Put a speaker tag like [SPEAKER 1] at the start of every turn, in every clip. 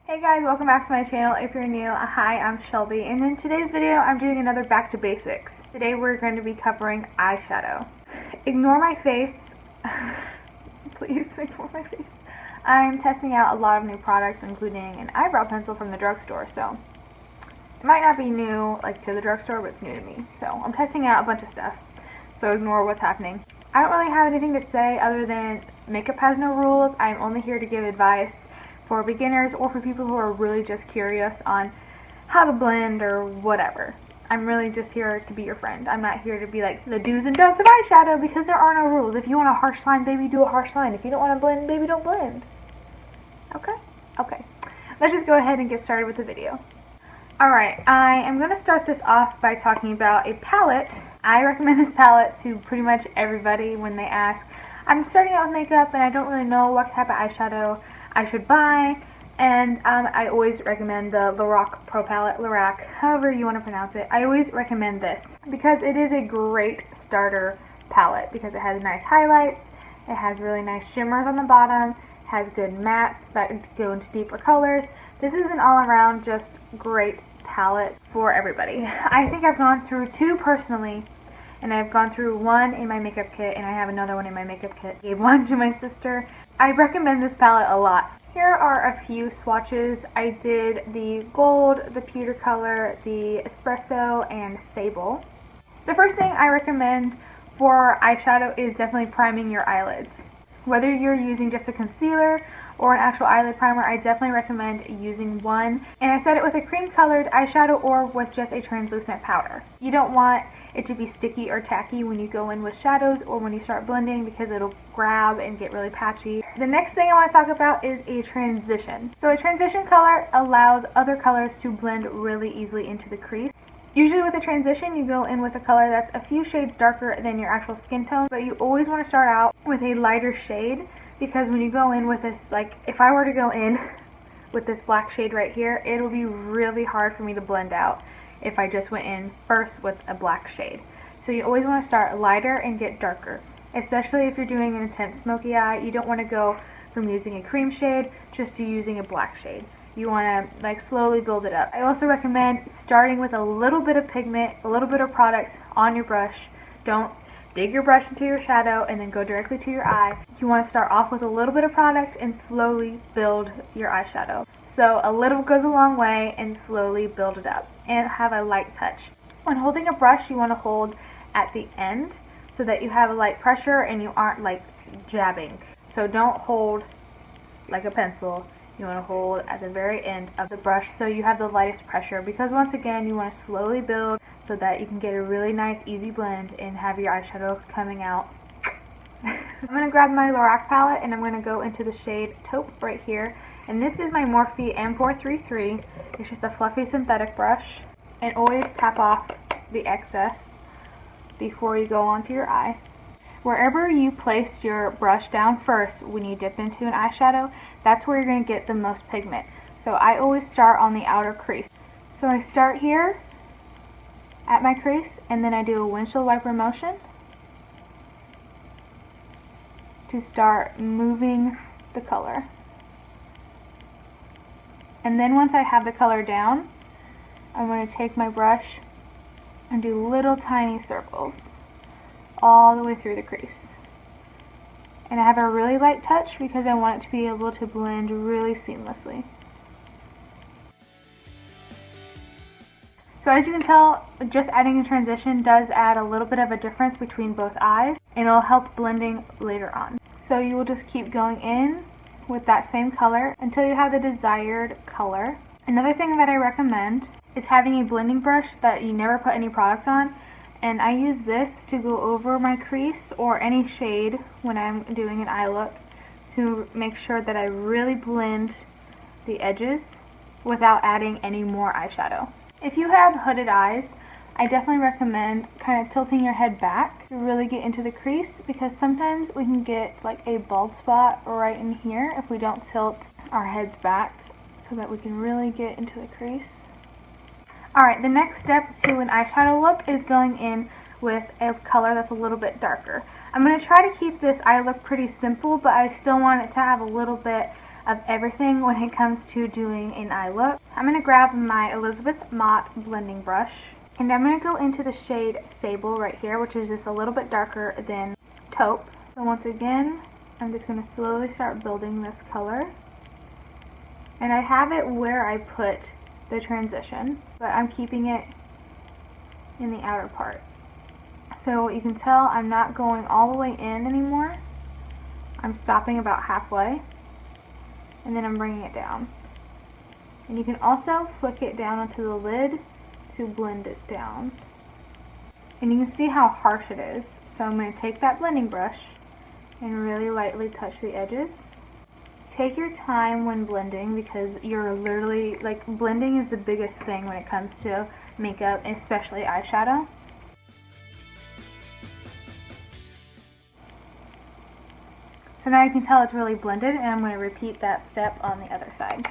[SPEAKER 1] Hey guys, welcome back to my channel. If you're new, hi, I'm Shelby, and in today's video I'm doing another back to basics. Today we're going to be covering eyeshadow. Ignore my face. Please ignore my face. I'm testing out a lot of new products, including an eyebrow pencil from the drugstore, so it might not be new to the drugstore, but it's new to me. So I'm testing out a bunch of stuff, so ignore what's happening. I don't really have anything to say other than makeup has no rules. I'm only here to give advice for beginners or for people who are really just curious on how to blend or whatever. I'm really just here to be your friend. I'm not here to be like the do's and don'ts of eyeshadow, because there are no rules. If you want a harsh line, baby, do a harsh line. If you don't want to blend, baby, don't blend. Okay? Okay. Let's just go ahead and get started with the video. Alright, I am going to start this off by talking about a palette. I recommend this palette to pretty much everybody when they ask, I'm starting out with makeup and I don't really know what type of eyeshadow I should buy, and I always recommend the Lorac Pro Palette, Lorac, however you want to pronounce it. I always recommend this because it is a great starter palette because it has nice highlights, it has really nice shimmers on the bottom, has good mattes that go into deeper colors. This is an all-around just great palette for everybody. I think I've gone through two personally, and I've gone through one in my makeup kit, and I have another one in my makeup kit. I gave one to my sister. I recommend this palette a lot. Here are a few swatches. I did the gold, the pewter color, the espresso, and sable. The first thing I recommend for eyeshadow is definitely priming your eyelids. Whether you're using just a concealer or an actual eyelid primer, I definitely recommend using one. And I set it with a cream colored eyeshadow or with just a translucent powder. You don't want it to be sticky or tacky when you go in with shadows or when you start blending, because it'll grab and get really patchy. The next thing I want to talk about is a transition. So a transition color allows other colors to blend really easily into the crease. Usually with a transition, you go in with a color that's a few shades darker than your actual skin tone, but you always want to start out with a lighter shade, because when you go in with this, like if I were to go in with this black shade right here, it'll be really hard for me to blend out if I just went in first with a black shade. So you always want to start lighter and get darker, especially if you're doing an intense smoky eye. You don't want to go from using a cream shade just to using a black shade. You want to slowly build it up. I also recommend starting with a little bit of pigment, a little bit of product on your brush. Don't dig your brush into your shadow and then go directly to your eye. You want to start off with a little bit of product and slowly build your eyeshadow. So a little goes a long way, and slowly build it up and have a light touch. When holding a brush, you want to hold at the end so that you have a light pressure and you aren't jabbing. So don't hold like a pencil. You want to hold at the very end of the brush so you have the lightest pressure, because once again you want to slowly build so that you can get a really nice easy blend and have your eyeshadow coming out. I'm going to grab my Lorac palette and I'm going to go into the shade Taupe right here. And this is my Morphe M433. It's just a fluffy synthetic brush. And always tap off the excess before you go onto your eye. Wherever you place your brush down first when you dip into an eyeshadow, that's where you're going to get the most pigment. So I always start on the outer crease. So I start here at my crease, and then I do a windshield wiper motion to start moving the color. And then once I have the color down, I'm going to take my brush and do little tiny circles all the way through the crease. And I have a really light touch because I want it to be able to blend really seamlessly. So as you can tell, just adding a transition does add a little bit of a difference between both eyes, and it'll help blending later on. So you will just keep going in with that same color until you have the desired color. Another thing that I recommend is having a blending brush that you never put any product on, and I use this to go over my crease or any shade when I'm doing an eye look to make sure that I really blend the edges without adding any more eyeshadow. If you have hooded eyes, I definitely recommend kind of tilting your head back to really get into the crease, because sometimes we can get a bald spot right in here if we don't tilt our heads back so that we can really get into the crease. Alright, the next step to an eyeshadow look is going in with a color that's a little bit darker. I'm going to try to keep this eye look pretty simple, but I still want it to have a little bit of everything when it comes to doing an eye look. I'm going to grab my Elizabeth Mott blending brush, and I'm going to go into the shade Sable right here, which is just a little bit darker than taupe. So once again, I'm just going to slowly start building this color. And I have it where I put the transition, but I'm keeping it in the outer part. So you can tell I'm not going all the way in anymore. I'm stopping about halfway, and then I'm bringing it down. And you can also flick it down onto the lid to blend it down. And you can see how harsh it is. So I'm going to take that blending brush and really lightly touch the edges. Take your time when blending, because you're literally, like, blending is the biggest thing when it comes to makeup, especially eyeshadow. So now you can tell it's really blended, and I'm going to repeat that step on the other side.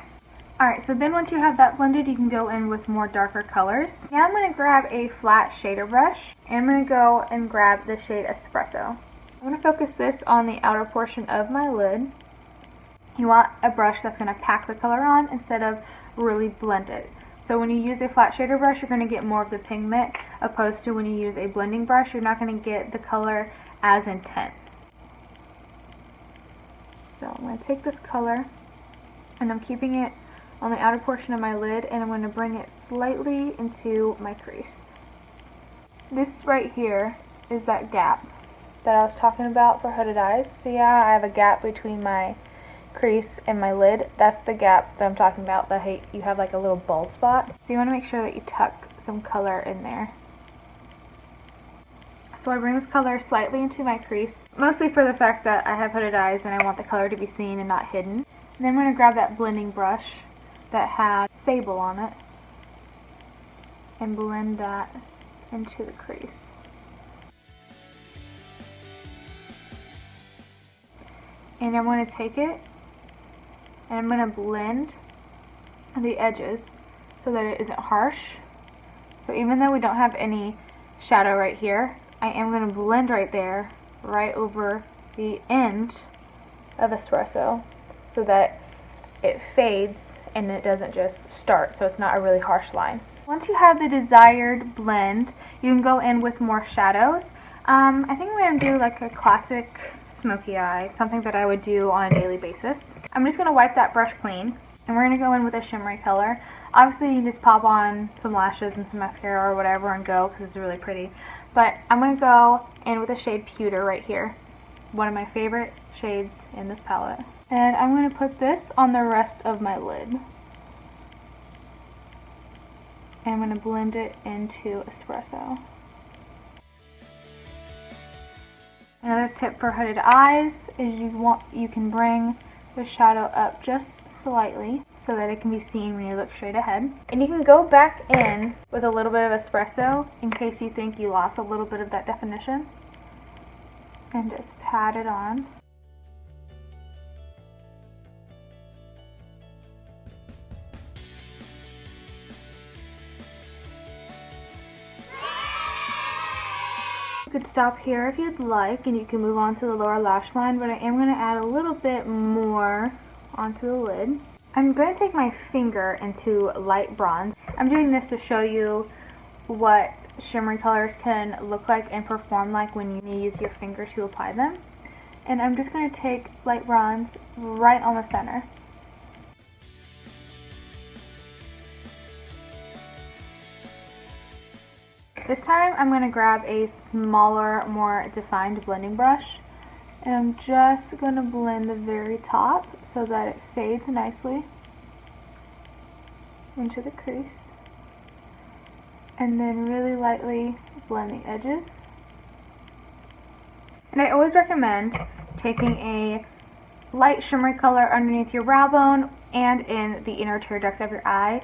[SPEAKER 1] Alright, so then once you have that blended, you can go in with more darker colors. Now I'm going to grab a flat shader brush, and I'm going to go and grab the shade Espresso. I'm going to focus this on the outer portion of my lid. You want a brush that's going to pack the color on instead of really blend it. So when you use a flat shader brush, you're going to get more of the pigment, opposed to when you use a blending brush, you're not going to get the color as intense. So I'm going to take this color, and I'm keeping it on the outer portion of my lid, and I'm going to bring it slightly into my crease. This right here is that gap that I was talking about for hooded eyes. So yeah, I have a gap between my crease and my lid. That's the gap that I'm talking about, that you have like a little bald spot. So you want to make sure that you tuck some color in there. So I bring this color slightly into my crease, mostly for the fact that I have hooded eyes and I want the color to be seen and not hidden. And then I'm going to grab that blending brush that has Sable on it and blend that into the crease. And I'm going to take it and I'm going to blend the edges so that it isn't harsh. So even though we don't have any shadow right here, I am going to blend right there, right over the end of Espresso, so that it fades and it doesn't just start, so it's not a really harsh line. Once you have the desired blend, you can go in with more shadows. I think I'm going to do like a classic smoky eye, something that I would do on a daily basis. I'm just going to wipe that brush clean, and we're going to go in with a shimmery color. Obviously you can just pop on some lashes and some mascara or whatever and go, because it's really pretty. But I'm going to go in with a shade Pewter right here, one of my favorite shades in this palette. And I'm going to put this on the rest of my lid. And I'm going to blend it into Espresso. Another tip for hooded eyes is you can bring the shadow up just slightly so that it can be seen when you look straight ahead. And you can go back in with a little bit of Espresso in case you think you lost a little bit of that definition, and just pat it on. You could stop here if you'd like, and you can move on to the lower lash line, but I am going to add a little bit more onto the lid. I'm going to take my finger into light bronze. I'm doing this to show you what shimmery colors can look like and perform like when you use your finger to apply them. And I'm just going to take light bronze right on the center. This time I'm going to grab a smaller, more defined blending brush, and I'm just going to blend the very top so that it fades nicely into the crease, and then really lightly blend the edges. And I always recommend taking a light shimmery color underneath your brow bone and in the inner tear ducts of your eye.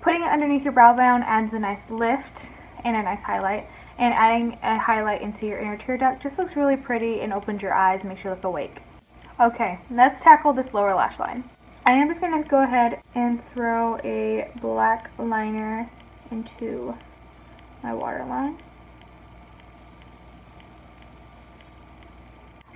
[SPEAKER 1] Putting it underneath your brow bone adds a nice lift and a nice highlight, and adding a highlight into your inner tear duct just looks really pretty and opens your eyes, makes you look awake. Okay, let's tackle this lower lash line. I am just going to go ahead and throw a black liner into my waterline.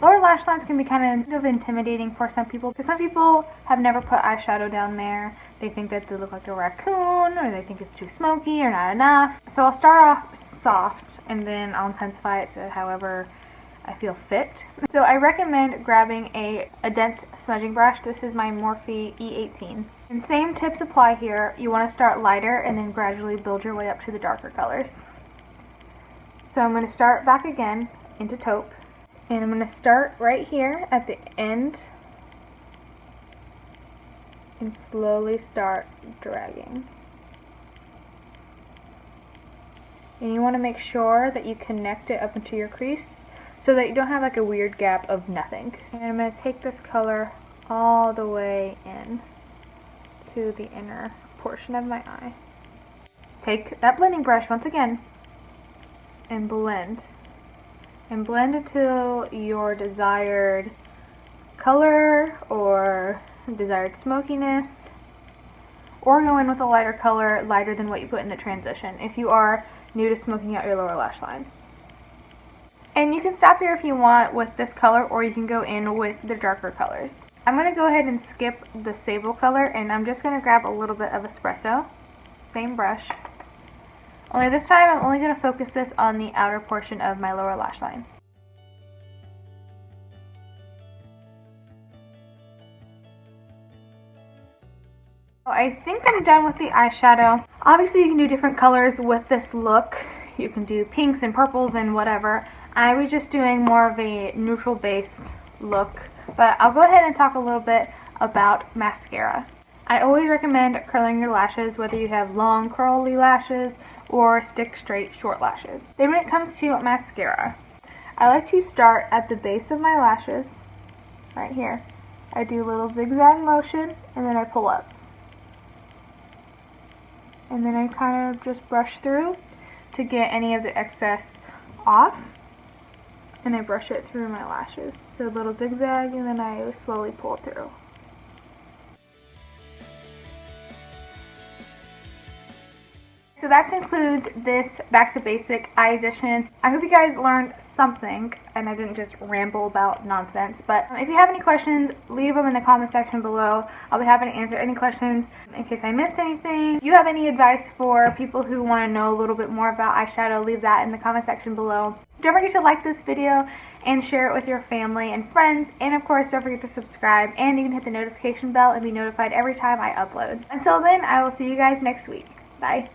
[SPEAKER 1] Lower lash lines can be kind of intimidating for some people because some people have never put eyeshadow down there. They think that they look like a raccoon, or they think it's too smoky or not enough. So I'll start off soft and then I'll intensify it to however I feel fit. So I recommend grabbing a dense smudging brush. This is my Morphe E18. And same tips apply here. You want to start lighter and then gradually build your way up to the darker colors. So I'm going to start back again into taupe. And I'm going to start right here at the end and slowly start dragging. And you want to make sure that you connect it up into your crease so that you don't have like a weird gap of nothing. And I'm going to take this color all the way in to the inner portion of my eye. Take that blending brush once again and blend. And blend until your desired color or desired smokiness, or go in with a lighter color, lighter than what you put in the transition if you are new to smoking out your lower lash line. And you can stop here if you want with this color, or you can go in with the darker colors. I'm going to go ahead and skip the sable color, and I'm just going to grab a little bit of espresso, same brush. Only this time I'm only going to focus this on the outer portion of my lower lash line. I think I'm done with the eyeshadow. Obviously you can do different colors with this look. You can do pinks and purples and whatever. I was just doing more of a neutral based look, but I'll go ahead and talk a little bit about mascara. I always recommend curling your lashes, whether you have long curly lashes or stick straight short lashes. Then when it comes to mascara, I like to start at the base of my lashes, right here. I do a little zigzag motion and then I pull up. And then I kind of just brush through to get any of the excess off. And I brush it through my lashes. So a little zigzag and then I slowly pull through. So that concludes this Back to Basic eye edition. I hope you guys learned something and I didn't just ramble about nonsense. But if you have any questions, leave them in the comment section below. I'll be happy to answer any questions in case I missed anything. If you have any advice for people who want to know a little bit more about eyeshadow, leave that in the comment section below. Don't forget to like this video and share it with your family and friends. And of course, don't forget to subscribe and you can hit the notification bell and be notified every time I upload. Until then, I will see you guys next week. Bye.